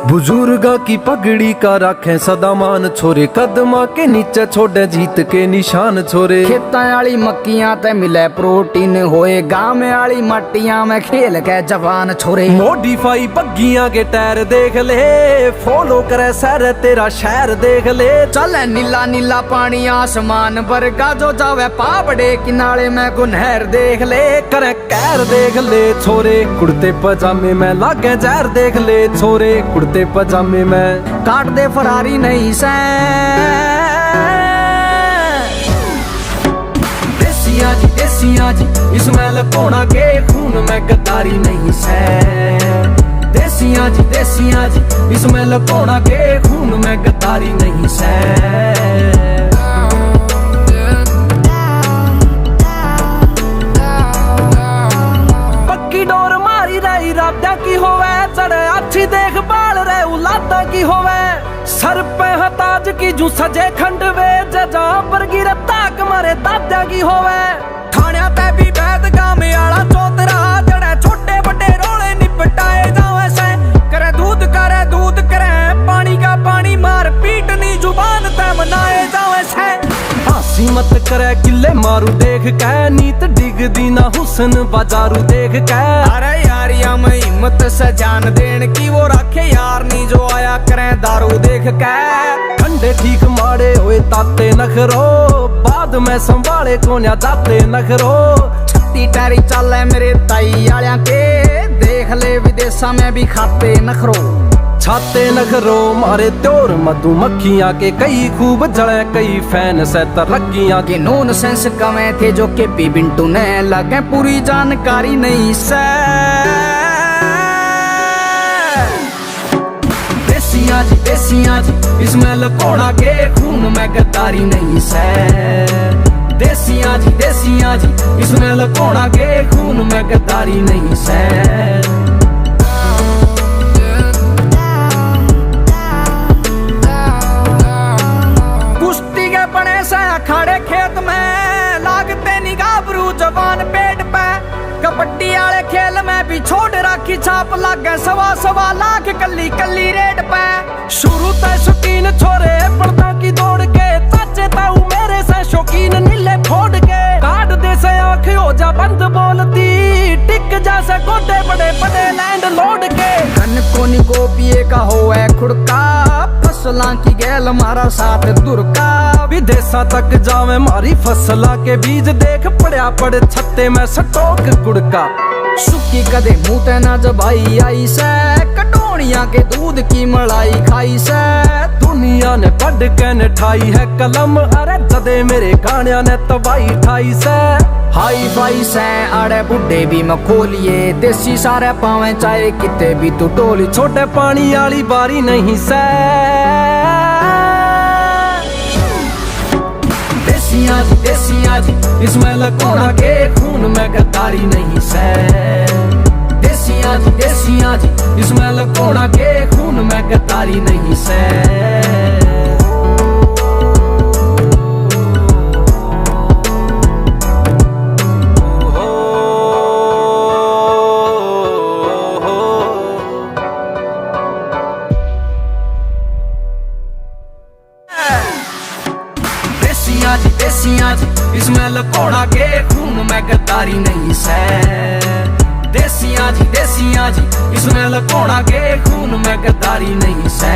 बुजुर्गा की पगड़ी का राखें सदा मान छोरे, कदमा के नीचे छोड़े जीत के निशान छोरे। खेतां आली मक्कियां ते मिले प्रोटीन होए, गांव आली मट्टियां में खेल के जवान छोरे। मॉडिफाई बग्गियां के टायर देख ले, फॉलो करे सर तेरा शहर देख ले। चले नीला नीला पानी आसमान वर्गा, जो जावे पापड़े किनारे में गुनहर देख ले। करे कैर देख ले छोरे, कुर्ते पजामे में लागे जहर देख ले छोरे, कुर्ते पजामे में काट दे फरारी नहीं से। देसिया जी इसमें लकोड़ा के खून में गद्दारी नहीं से। देसिया जी इसमें लकोड़ा के खून में गद्दारी नहीं से। इरादा की होवे चढ़े अच्छी देखभाल रे उलादा की होवे, सर पे हताज की जू सजे खंडवे जजा पर गिरे ताक मारे दादा की होवे। थाने ते भी बैद गांव आला चौतरा, जड़े छोटे बड़े रोले निपटाए जावे से। करे दूध करे पानी का पानी, मार पीट नी जुबान ते मनाए जावे से। हासी मत करे किले मारू देख के, नीत डिग दी ना हुसन बाजारू देख के। अरे यारिया में हिम्मत से जान देन की, वो रखे यार नी जो आया करे दारू देख के। ठंडे ठीक माड़े हुए ताते नखरो, बाद में संभाले कोन्या जाते नखरो। छत्ती टारी चाले मेरे ताई आलिया के, देख ले विदेशा में भी खाते नखरो। छाते नखरो मारे त्योर मधुमक्खियां के, कई खूब जड़े कई फैन से तरक्कियां के। नोन सेंस कमे थे जो के पी बिंटू ने लगे पूरी जानकारी नहीं से। देसिया जी इसमें लकोड़ा के खून में गद्दारी नहीं से। देसिया जी इसमें लकोड़ा के खून में गद्दारी नहीं से। खड़े खेत में लागते निगाबरू जवान पेट पे। कबड्डी आले खेल में भी छोड़ राखी छाप, लागे सवा लाख कली कली रेड पे। शुरू तय शौकीन छोरे पर्दा की दौड़ के, चाचे ताऊ मेरे से शौकीन नीले फोड़ के। काट दे से आँख हो जा बंद बोलती, टिक जा से गोडे बड़े बड़े लैंड लोड के। धन कोनी को पिए का हो है खुड़का, फसला की गैल मारा साथ दुर्गा। विदेशा तक जावे मारी फसला के बीज, देख पड़या पड़े छत्ते में सटोक गुड़का। सुखी कदे मुँह ते ना जबाई आई से, कटोनिया के दूध की मलाई खाई से। दुनिया ने पढ़ के ने ठाई है कलम, अरे जदे मेरे गानिया ने तबाही ठाई से। हाई फाई से अड़े बुढ़े भी मखोलिए, देसी सारे पावे चाहे किते भी तू टोली। छोटे पानी आली बारी नहीं से। देसिया जी इसमें लकोड़ा के खून में गद्दारी नहीं से। देसिया जी इसमें लकोड़ा के खून में गद्दारी नहीं से। देसिया जी इसमें लकोड़ा के खून में गद्दारी नहीं से। देसिया जी इसमें लकोड़ा के खून में गद्दारी नहीं से।